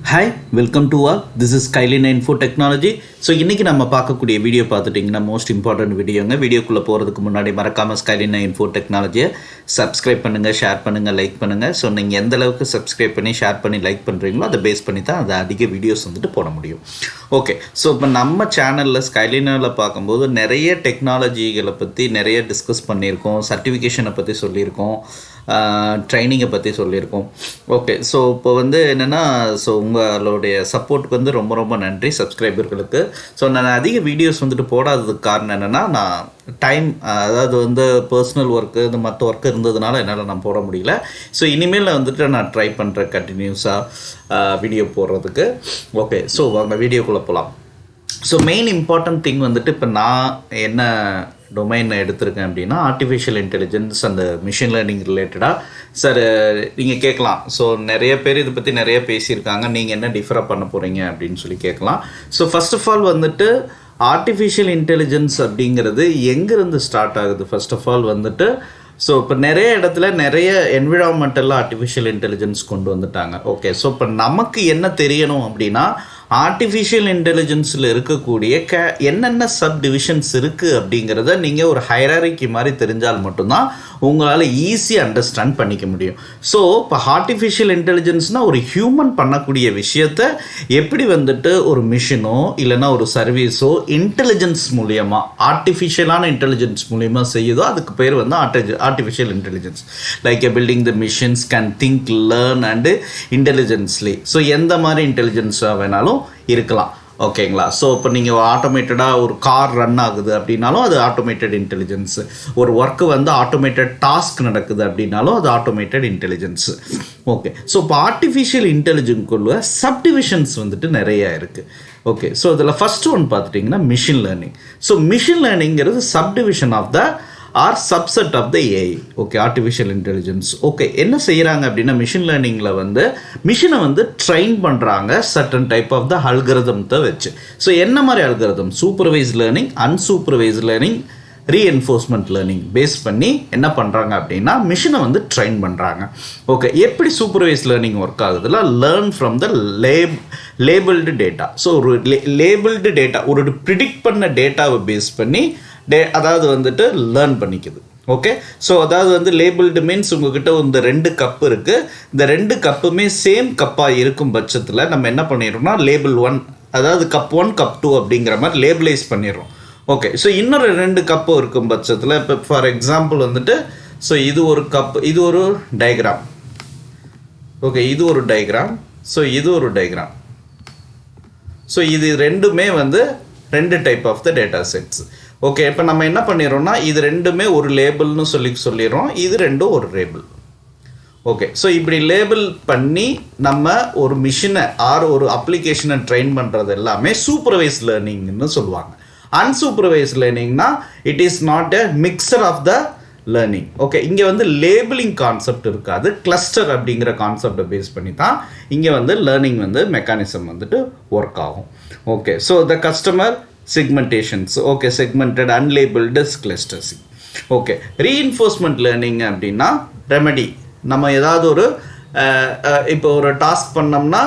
Hi welcome to all this is கைலின் info technology. So இன்றைக்கி நம்ம பார்க்கக்கூடிய வீடியோ பார்த்துட்டிங்கன்னா மோஸ்ட் இம்பார்ட்டன்ட் வீடியோங்க. வீடியோக்குள்ளே போகிறதுக்கு முன்னாடி மறக்காமல் ஸ்கைலின் இன்ஃபோ டெக்னாலஜியை சப்ஸ்கிரைப் பண்ணுங்கள், ஷேர் பண்ணுங்கள், லைக் பண்ணுங்கள். ஸோ நீங்கள் எந்த அளவுக்கு சப்ஸ்கிரைப் பண்ணி ஷேர் பண்ணி லைக் பண்ணுறீங்களோ அதை பேஸ் பண்ணி தான் அதை அதிக வீடியோஸ் போட முடியும். ஓகே, ஸோ இப்போ நம்ம சேனலில் ஸ்கைலினில் பார்க்கும்போது நிறைய டெக்னாலஜிகளை பற்றி நிறைய டிஸ்கஸ் பண்ணியிருக்கோம், சர்டிஃபிகேஷனை பற்றி சொல்லியிருக்கோம், ட்ரைனிங்கை பற்றி சொல்லியிருக்கோம். ஓகே, ஸோ இப்போ என்னென்னா உங்களுடைய சப்போர்ட்டுக்கு ரொம்ப ரொம்ப நன்றி சப்ஸ்கிரைபர்களுக்கு. ஸோ நான் அதிக வீடியோஸ் போடாததுக்கு காரணம் என்னென்னா, நான் டைம் அதாவது பர்சனல் ஒர்க்கு இந்த மற்ற ஒர்க்கு இருந்ததுனால என்னால் நான் போட முடியல. ஸோ இனிமேல் நான் ட்ரை பண்ணுறேன் கண்டினியூஸாக வீடியோ போடுறதுக்கு. ஓகே, ஸோ வாங்க வீடியோக்குள்ளே போகலாம். ஸோ மெயின் இம்பார்ட்டன்ட் திங் இப்போ நான் என்ன டொமைன் எடுத்திருக்கேன் அப்படின்னா ஆர்டிஃபிஷியல் இன்டெலிஜென்ஸ் அந்த மிஷின் லேர்னிங் ரிலேட்டடாக. சார் நீங்கள் கேட்கலாம், ஸோ நிறைய பேர் இதை பற்றி நிறைய பேசியிருக்காங்க, நீங்கள் என்ன டிஃபராக பண்ண போகிறீங்க அப்படின்னு சொல்லி கேட்கலாம். So first of all artificial intelligence அப்படிங்கிறது எங்கேருந்து ஸ்டார்ட் ஆகுது? ஃபர்ஸ்ட் ஆஃப் ஆல் ஸோ இப்போ நிறைய இடத்துல நிறைய என்விரான்மெண்டலில் ஆர்டிஃபிஷியல் இன்டெலிஜென்ஸ் கொண்டு வந்துட்டாங்க. ஓகே, ஸோ இப்போ நமக்கு என்ன தெரியணும் அப்படின்னா ஆர்டிஃபிஷியல் இன்டெலிஜென்ஸில் இருக்கக்கூடிய என்னென்ன சப் டிவிஷன்ஸ் இருக்குது அப்படிங்கிறத நீங்கள் ஒரு ஹைராரிக்கி மாதிரி தெரிஞ்சால் மட்டும்தான் உங்களால் ஈஸியாக அண்டர்ஸ்டாண்ட் பண்ணிக்க முடியும். ஸோ இப்போ ஆர்டிஃபிஷியல் இன்டெலிஜென்ஸ்னால் ஒரு ஹியூமன் பண்ணக்கூடிய விஷயத்த எப்படி ஒரு மிஷினோ இல்லைன்னா ஒரு சர்வீஸோ இன்டெலிஜென்ஸ் மூலியமாக ஆர்டிஃபிஷியலான இன்டெலிஜென்ஸ் மூலியமாக செய்யுதோ அதுக்கு பேர் artificial intelligence. Like a building the machines can think, learn and intelligently. So எந்த மாதிரி இன்டெலிஜென்ஸாக வேணாலும் இருக்கலாம். ஓகேங்களா? ஸோ இப்போ நீங்கள் ஆட்டோமேட்டடாக ஒரு கார் ரன் ஆகுது அப்படின்னாலும் அது ஆட்டோமேட்டட் இன்டெலிஜென்ஸு. ஒரு ஒர்க்கு ஆட்டோமேட்டட் டாஸ்க் நடக்குது அப்படின்னாலும் அது ஆட்டோமேட்டட் இன்டெலிஜென்ஸு. ஓகே, ஸோ இப்போ ஆர்டிஃபிஷியல் இன்டெலிஜென்ஸ்குள்ள சப்டிவிஷன்ஸ் நிறைய இருக்குது. ஓகே, ஸோ இதில் ஃபஸ்ட் ஒன் பார்த்துட்டிங்கன்னா மிஷின் லேர்னிங். ஸோ மிஷின் லேர்னிங்கிறது subdivision of the or subset of the AI. Okay, artificial intelligence. Okay, என்ன செய்கிறாங்க அப்படின்னா மிஷின் லேர்னிங்கில் மிஷினை ட்ரெயின் பண்ணுறாங்க சர்டன் டைப் ஆஃப் த அல்கரிதம்த்தை வச்சு. ஸோ என்ன மாதிரி algorithm? Supervise learning, unsupervise learning, reinforcement learning base பண்ணி என்ன பண்ணுறாங்க அப்படின்னா மிஷினை ட்ரெயின் பண்ணுறாங்க. ஓகே, எப்படி சூப்பர்வைஸ் லேர்னிங் ஒர்க் ஆகுதுல? Learn from the labelled data. So ஒரு லேபிள்டு டேட்டா, ஒரு ப்ரிடிக்ட் பண்ண டேட்டாவை பேஸ் பண்ணி அதாவது லேர்ன் பண்ணிக்குது. ஓகே, ஸோ அதாவது லேபிள்டு மீன்ஸ் உங்ககிட்ட இந்த 2 கப்பு இருக்குது, இந்த 2 கப்புமே சேம் கப்பாக இருக்கும் பட்சத்தில் நம்ம என்ன பண்ணிடுறோம்னா லேபிள் 1, அதாவது கப் 1 கப் 2 அப்படிங்கிற மாதிரி லேபிளைஸ் பண்ணிடுறோம். ஓகே, ஸோ இன்னொரு 2 கப்பு இருக்கும் பட்சத்தில் இப்போ ஃபார் எக்ஸாம்பிள் ஸோ இது ஒரு கப், இது ஒரு டயக்ராம். ஓகே, இது ஒரு டயக்ராம், ஸோ இது ஒரு டயக்ராம். ஸோ இது ரெண்டுமே 2 type of the data sets. Okay, இப்போ நம்ம என்ன பண்ணிடுறோம்னா இது ரெண்டுமே ஒரு லேபிள்னு சொல்லிடுறோம், இது ரெண்டும் ஒரு லேபிள். ஓகே, ஸோ இப்படி லேபிள் பண்ணி நம்ம ஒரு மிஷினை ஒரு அப்ளிகேஷனை ட்ரெயின் பண்ணுறது எல்லாமே சூப்பர்வைஸ் லேர்னிங்னு சொல்லுவாங்க. அன்சூப்பர்வைஸ் லேர்னிங்னா it is not a mixture of the learning. Okay, இங்கே லேபிளிங் கான்செப்ட் இருக்காது, கிளஸ்டர் அப்படிங்கிற கான்செப்டை பேஸ் பண்ணி தான் இங்கே லேர்னிங் மெக்கானிசம் ஒர்க் ஆகும். Okay, so the customer segmentations. Okay, segmented unlabeled clusters. Okay, reinforcement learning அப்படின்னா ரெமெடி. நம்ம ஏதாவது ஒரு இப்போ ஒரு டாஸ்க் பண்ணோம்னா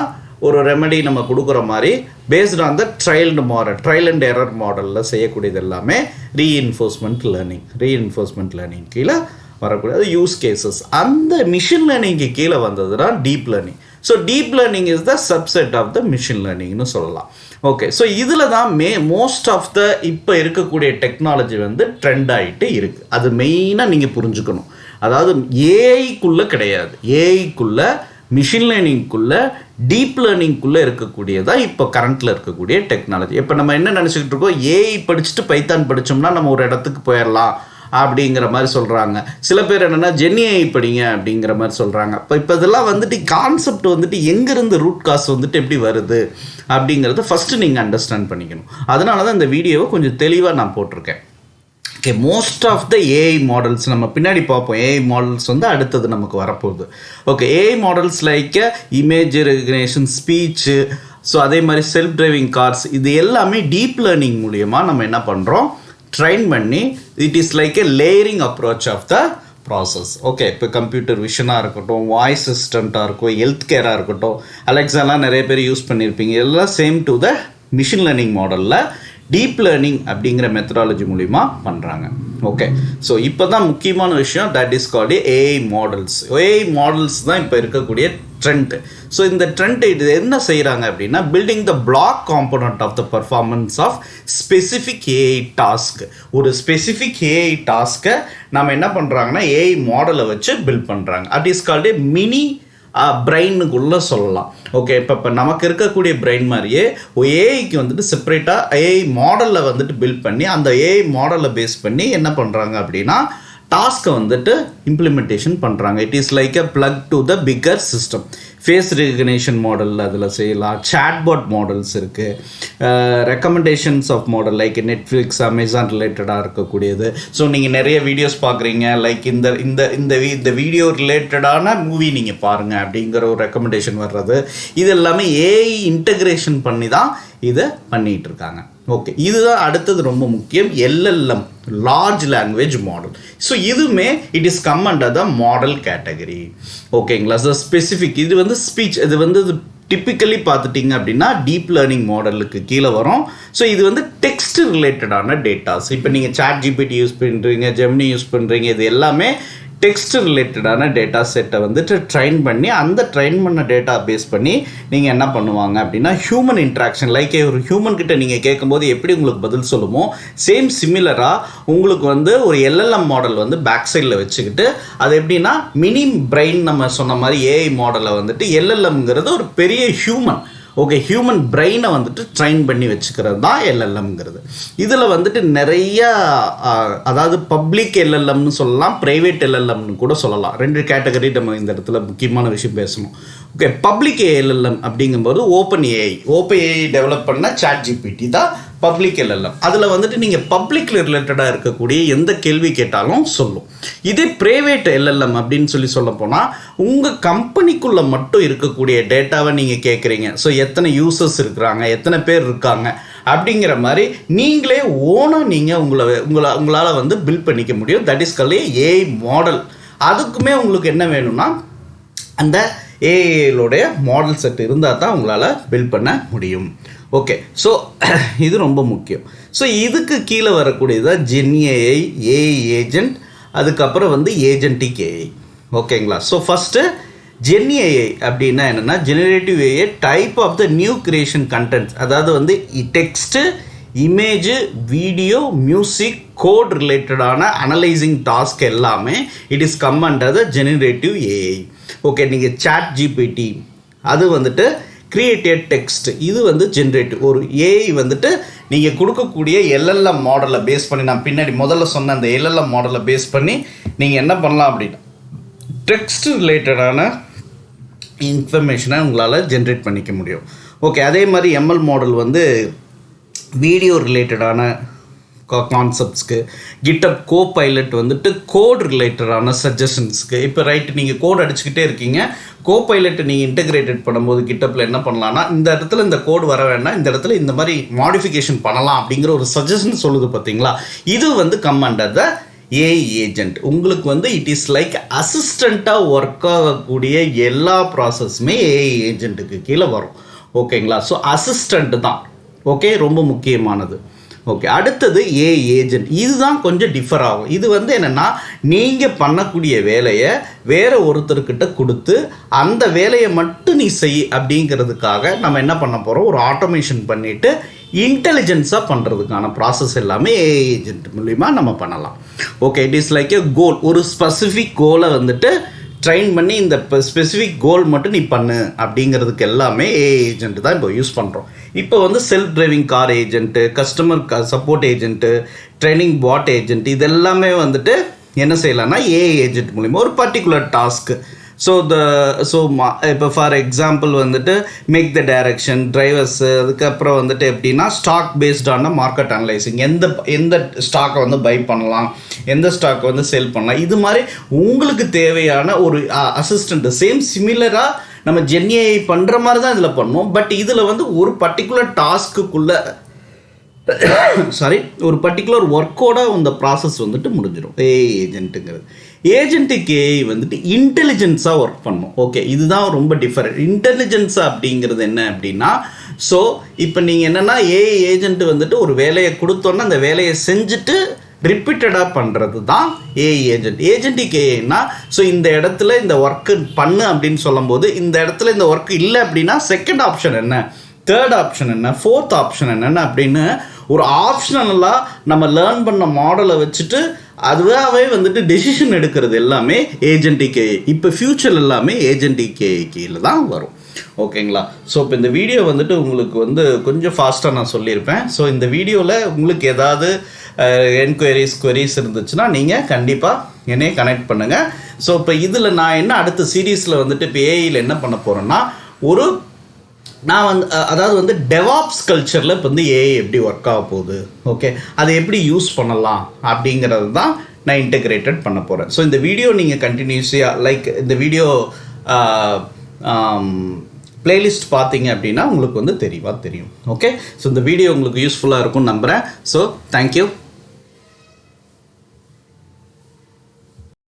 ஒரு ரெமெடி நம்ம கொடுக்குற மாதிரி based on the trial and error மாடலில் செய்யக்கூடியது எல்லாமே ரீஇன்ஃபோர்ஸ்மெண்ட் லேர்னிங் கீழே வரக்கூடியது யூஸ் கேசஸ். அந்த மிஷின் லேர்னிங்க்கு கீழே வந்ததுன்னா deep learning. So deep learning is the subset of the machine லேர்னிங்னு சொல்லலாம். ஓகே, ஸோ இதில் தான் மோஸ்ட் ஆஃப் த இப்போ இருக்கக்கூடிய டெக்னாலஜி ட்ரெண்ட் ஆகிட்டு இருக்குது. அது மெயினாக நீங்கள் புரிஞ்சுக்கணும். அதாவது ஏஐக்குள்ளே கிடையாது, ஏஐக்குள்ளே மிஷின் லேர்னிங்குள்ளே டீப் லேர்னிங்குள்ளே இருக்கக்கூடியதான் இப்போ கரண்ட்டில் இருக்கக்கூடிய டெக்னாலஜி. இப்போ நம்ம என்ன நினச்சிக்கிட்டு இருக்கோம், ஏஐ படிச்சுட்டு பைத்தான் படித்தோம்னா நம்ம ஒரு இடத்துக்கு போயிடலாம் அப்படிங்கிற மாதிரி சொல்கிறாங்க. சில பேர் என்னென்னா ஜென்ஏஐ படிங்க அப்படிங்கிற மாதிரி சொல்கிறாங்க. இப்போ இதெல்லாம் கான்செப்ட் எங்கேருந்து ரூட் காஸ் எப்படி வருது அப்படிங்கிறத ஃபஸ்ட்டு நீங்கள் அண்டர்ஸ்டாண்ட் பண்ணிக்கணும். அதனால தான் இந்த வீடியோவை கொஞ்சம் தெளிவாக நான் போட்டிருக்கேன். Okay, most of the AI models நம்ம பின்னாடி பார்ப்போம். ஏஐ மாடல்ஸ் அடுத்தது நமக்கு வரப்போகுது. Okay, AI models like image recognition, speech, so அதே மாதிரி செல்ஃப் டிரைவிங் கார்ஸ், இது எல்லாமே டீப் லேர்னிங் மூலியமாக நம்ம என்ன பண்ணுறோம், ட்ரெயின் பண்ணி it is like a layering approach of the process. Okay, இப்போ கம்ப்யூட்டர் விஷனாக இருக்கட்டும், வாய்ஸ் அசிஸ்டண்ட்டாக இருக்கும், ஹெல்த் கேராக இருக்கட்டும், அலெக்ஸாலாம் நிறைய பேர் யூஸ் பண்ணியிருப்பீங்க. எல்லாம் same to the machine learning மாடலில் டீப் லேர்னிங் அப்படிங்கிற மெத்தடாலஜி மூலிமா பண்ணுறாங்க. ஓகே, ஸோ இப்போ தான் முக்கியமான விஷயம், that is called AI models. AI models தான் இப்போ இருக்கக்கூடிய ட்ரெண்ட். ஸோ இந்த ட்ரெண்ட் இது என்ன செய்கிறாங்க அப்படின்னா, building the block component of the performance of specific AI task. ஒரு ஸ்பெசிஃபிக் ஏஐ டாஸ்க்கை நம்ம என்ன பண்ணுறாங்கன்னா ஏஐ மாடலை வச்சு பில்ட் பண்ணுறாங்க. அட் இஸ் கால்டு மினி பிரெயினுக்குள்ளே சொல்லலாம். ஓகே, இப்போ நமக்கு இருக்கக்கூடிய பிரெயின் மாதிரியே ஏஐக்கு வந்துட்டு செப்பரேட்டாக ஏஐ மாடலில் வந்துட்டு பில்ட் பண்ணி அந்த ஏஐ மாடலை பேஸ் பண்ணி என்ன பண்ணுறாங்க அப்படின்னா டாஸ்க்கை வந்துட்டு இம்ப்ளிமெண்டேஷன் பண்ணுறாங்க. It is like a plug to the bigger system. Face recognition model அதில் செய்யலாம், சாட்பாட் மாடல்ஸ் இருக்குது, recommendations of model like Netflix, Amazon ரிலேட்டடாக இருக்கக்கூடியது. ஸோ நீங்கள் நிறைய வீடியோஸ் பார்க்குறீங்க, லைக் இந்த வீடியோ ரிலேட்டடான மூவி நீங்கள் பாருங்கள் அப்படிங்கிற ஒரு ரெக்கமெண்டேஷன் வர்றது, இது எல்லாமே ஏஐ இன்டகிரேஷன் பண்ணி தான் இதை பண்ணிகிட்டு இருக்காங்க. ஓகே, இதுதான் அடுத்தது ரொம்ப முக்கியம், LLM, large language model. So இதுவுமே it is come under the model category. ஓகேங்களா? ஸோ ஸ்பெசிஃபிக் இது வந்து ஸ்பீச், இது வந்து டிப்பிக்கலி பார்த்துட்டிங்க அப்படின்னா டீப் லேர்னிங் மாடலுக்கு கீழே வரும். ஸோ இது வந்து டெக்ஸ்ட் ரிலேட்டடான டேட்டாஸ். இப்போ நீங்கள் சாட் ஜிபிடி யூஸ் பண்ணுறீங்க, ஜெமினி யூஸ் பண்ணுறீங்க, இது எல்லாமே டெக்ஸ்ட் ரிலேட்டடான டேட்டா செட்டை வந்துட்டு ட்ரைன் பண்ணி அந்த ட்ரைன் பண்ண டேட்டா பேஸ் பண்ணி நீங்கள் என்ன பண்ணுவாங்க அப்படின்னா ஹியூமன் இன்ட்ராக்ஷன், லைக் ஒரு ஹியூமன் கிட்ட நீங்கள் கேட்கும்போது எப்படி உங்களுக்கு பதில் சொல்லுமோ சேம் சிமிலராக உங்களுக்கு வந்து ஒரு எல்எல்எம் மாடல் வந்து பேக் சைடில் வச்சுக்கிட்டு அது எப்படின்னா மினி பிரெயின் நம்ம சொன்ன மாதிரி ஏஐ மாடலை வந்துட்டு எல்எல்எம்ங்கிறது ஒரு பெரிய ஹியூமன், ஓகே, ஹியூமன் பிரெயினை வந்துட்டு ட்ரைன் பண்ணி வச்சுக்கிறது தான் எல்எல்எம்ங்கிறது. இதில் வந்துட்டு நிறைய அதாவது பப்ளிக் எல்எல்எம்னு சொல்லலாம், ப்ரைவேட் எல்எல்எம்னு கூட சொல்லலாம். ரெண்டு கேட்டகரி நம்ம இந்த இடத்துல முக்கியமான விஷயம் பேசணும். ஓகே, பப்ளிக் எல்எல்எம் அப்படிங்கும்போது ஓப்பன் ஏஐ டெவலப் பண்ண சாட் ஜிபிடி தான் பப்ளிக் எல்எல்எம். அதில் வந்துட்டு நீங்கள் பப்ளிக்கில் ரிலேட்டடாக இருக்கக்கூடிய எந்த கேள்வி கேட்டாலும் சொல்லும். இதே ப்ரைவேட் எல்எல்எம் அப்படின்னு சொல்ல போனால் உங்கள் கம்பெனிக்குள்ளே மட்டும் இருக்கக்கூடிய டேட்டாவை நீங்கள் கேட்குறீங்க. ஸோ எத்தனை யூசர்ஸ் இருக்கிறாங்க, எத்தனை பேர் இருக்காங்க அப்படிங்கிற மாதிரி நீங்களே ஓனாக நீங்கள் உங்களால் வந்து பில்ட் பண்ணிக்க முடியும். That is called AI model. அதுக்குமே உங்களுக்கு என்ன வேணும்னா அந்த ஏஐயோடைய மாடல் செட் இருந்தால் தான் உங்களால் பில்ட் பண்ண முடியும். ஓகே, ஸோ இது ரொம்ப முக்கியம். ஸோ இதுக்கு கீழே வரக்கூடியதான் ஜென்ஏஐ, ஏஐ ஏஜென்ட், அதுக்கப்புறம் வந்து ஏஜென்டிக் ஏஐ. ஓகேங்களா? ஸோ ஃபஸ்ட்டு ஜென்ஏஐ அப்படின்னா என்னென்னா generative AI type of the new creation contents. அதாவது வந்து text, image, video, music, code ரிலேட்டடான அனலைசிங் டாஸ்க் எல்லாமே it is come under the generative AI. Okay, நீங்கள் சாட் ஜிபிடி அது வந்துட்டு கிரியேட்டட் டெக்ஸ்ட், இது வந்து ஜென்ரேட்டிவ். ஒரு ஏஐ வந்துட்டு நீங்கள் கொடுக்கக்கூடிய எல்எல்எம் மாடலை பேஸ் பண்ணி, நான் பின்னாடி முதல்ல சொன்ன அந்த எல்எல்எம் மாடலை பேஸ் பண்ணி நீங்கள் என்ன பண்ணலாம் அப்படின்னா டெக்ஸ்ட் ரிலேட்டடான இன்ஃபர்மேஷனை உங்களால் ஜென்ரேட் பண்ணிக்க முடியும். ஓகே, அதே மாதிரி எம்எல் மாடல் வந்து வீடியோ ரிலேட்டடான கான்செப்ட்ஸ்க்கு, கிட்டப் கோபைலட் வந்துட்டு கோட் ரிலேட்டடான சஜஷன்ஸ்க்கு. இப்போ ரைட்டு நீங்கள் கோட் அடிச்சுக்கிட்டே இருக்கீங்க, கோபைலட்டை நீங்கள் இன்டகிரேட்டட் பண்ணும்போது கிட்டப்பில் என்ன பண்ணலான்னா இந்த இடத்துல இந்த கோட் வர வேண்டாம், இந்த இடத்துல இந்த மாதிரி மாடிஃபிகேஷன் பண்ணலாம் அப்படிங்கிற ஒரு சஜஷன் சொல்லுது பார்த்தீங்களா. இது வந்து கம் அண்டர் த ஏஐ ஏஜென்ட். உங்களுக்கு வந்து இட் இஸ் லைக் அசிஸ்டண்ட்டாக ஒர்க் ஆகக்கூடிய எல்லா ப்ராசஸுமே ஏஐ ஏஜென்ட்டுக்கு கீழே வரும். ஓகேங்களா? ஸோ அசிஸ்டண்ட் தான். ஓகே, ரொம்ப முக்கியமானது. ஓகே, அடுத்தது ஏஐ ஏஜென்ட். இதுதான் கொஞ்சம் டிஃபர் ஆகும். இது வந்து என்னென்னா நீங்கள் பண்ணக்கூடிய வேலையை வேறு ஒருத்தர்கிட்ட கொடுத்து அந்த வேலையை மட்டும் நீ செய் அப்படிங்கிறதுக்காக நம்ம என்ன பண்ண போகிறோம், ஒரு ஆட்டோமேஷன் பண்ணிவிட்டு இன்டெலிஜென்ஸாக பண்ணுறதுக்கான ப்ராசஸ் எல்லாமே ஏஐ ஏஜென்ட் மூலிமா நம்ம பண்ணலாம். Okay, it is like a goal. ஒரு ஸ்பெசிஃபிக் கோலை வந்துட்டு ட்ரைன் பண்ணி இந்த ஸ்பெசிஃபிக் கோல் மட்டும் நீ பண்ணு அப்படிங்கிறதுக்கு எல்லாமே ஏஐ ஏஜென்ட் தான் இப்போ யூஸ் பண்ணுறோம். இப்போ வந்து self driving car agent, customer support agent, training bot agent, இது எல்லாமே வந்துட்டு என்ன செய்யலாம்னா ஏஐ ஏஜென்ட் மூலிமா ஒரு பர்டிகுலர் டாஸ்க்கு. இப்போ ஃபார் எக்ஸாம்பிள் வந்துட்டு மேக் த டைரக்ஷன், டிரைவர்ஸு, அதுக்கப்புறம் வந்துட்டு எப்படின்னா ஸ்டாக் பேஸ்டான மார்க்கெட் அனலைசிங், எந்த ஸ்டாக்கை வந்து பை பண்ணலாம், எந்த ஸ்டாக்கை வந்து செல் பண்ணலாம், இது மாதிரி உங்களுக்கு தேவையான ஒரு அசிஸ்டண்ட்டு சேம் சிமிலராக நம்ம ஜென்ஏஐ பண்ணுற மாதிரி தான் இதில் பண்ணோம். பட் இதில் வந்து ஒரு பர்டிகுலர் டாஸ்க்குள்ளே ஒரு பர்டிகுலர் ஒர்க்கோட இந்த ப்ராசஸ் வந்துட்டு முடிஞ்சிடும் ஏஐ ஏஜென்ட்டுங்கிறது. ஏஜென்டிக் ஏஐ வந்துட்டு இன்டெலிஜென்ஸாக ஒர்க் பண்ணும். ஓகே, இதுதான் ரொம்ப டிஃபரெண்ட். இன்டெலிஜென்ஸ் அப்படிங்கிறது என்ன அப்படின்னா, ஸோ இப்போ நீங்கள் என்னென்னா ஏஐ ஏஜென்ட் வந்துட்டு ஒரு வேலையை கொடுத்தோன்னா அந்த வேலையை செஞ்சுட்டு ரிப்பீட்டடாக பண்ணுறது தான் ஏஐ ஏஜென்ட். ஏஜென்டிக் ஏஐனா, ஸோ இந்த இடத்துல இந்த ஒர்க்கு பண்ணு அப்படின்னு சொல்லும்போது இந்த இடத்துல இந்த ஒர்க் இல்லை அப்படின்னா செகண்ட் ஆப்ஷன் என்ன, தேர்ட் ஆப்ஷன் என்ன, ஃபோர்த் ஆப்ஷன் என்னென்ன அப்படின்னு ஒரு ஆப்ஷனலாக நம்ம லேர்ன் பண்ண மாடலை வச்சுட்டு அதுவாகவே வந்துட்டு டெசிஷன் எடுக்கிறது எல்லாமே ஏஜென்டிக் ஏஐ. இப்போ ஃப்யூச்சர் எல்லாமே ஏஜென்டிக் ஏஐ கீழே தான் வரும். ஓகேங்களா? ஸோ இப்போ இந்த வீடியோ வந்துட்டு உங்களுக்கு வந்து கொஞ்சம் ஃபாஸ்ட்டாக நான் சொல்லியிருப்பேன். ஸோ இந்த வீடியோவில் உங்களுக்கு ஏதாவது queries இருந்துச்சுன்னா நீங்கள் கண்டிப்பாக என்னையே கனெக்ட் பண்ணுங்கள். ஸோ இப்போ இதில் நான் என்ன அடுத்த சீரீஸில் வந்துட்டு இப்போ ஏஐயில் என்ன பண்ண போகிறேன்னா, நான் அதாவது வந்து டெவாப்ஸ் கல்ச்சரில் இப்போ வந்து ஏஐ எப்படி ஒர்க் ஆக போகுது, ஓகே, அதை எப்படி யூஸ் பண்ணலாம் அப்படிங்கிறது தான் நான் இன்டெகிரேட்டட் பண்ண போகிறேன். ஸோ இந்த வீடியோ நீங்கள் கண்டினியூஸியாக லைக் இந்த வீடியோ பிளேலிஸ்ட் பார்த்தீங்க அப்படின்னா உங்களுக்கு வந்து தெளிவாக தெரியும். ஓகே, ஸோ இந்த வீடியோ உங்களுக்கு யூஸ்ஃபுல்லாக இருக்கும்னு நம்புகிறேன். So thank you.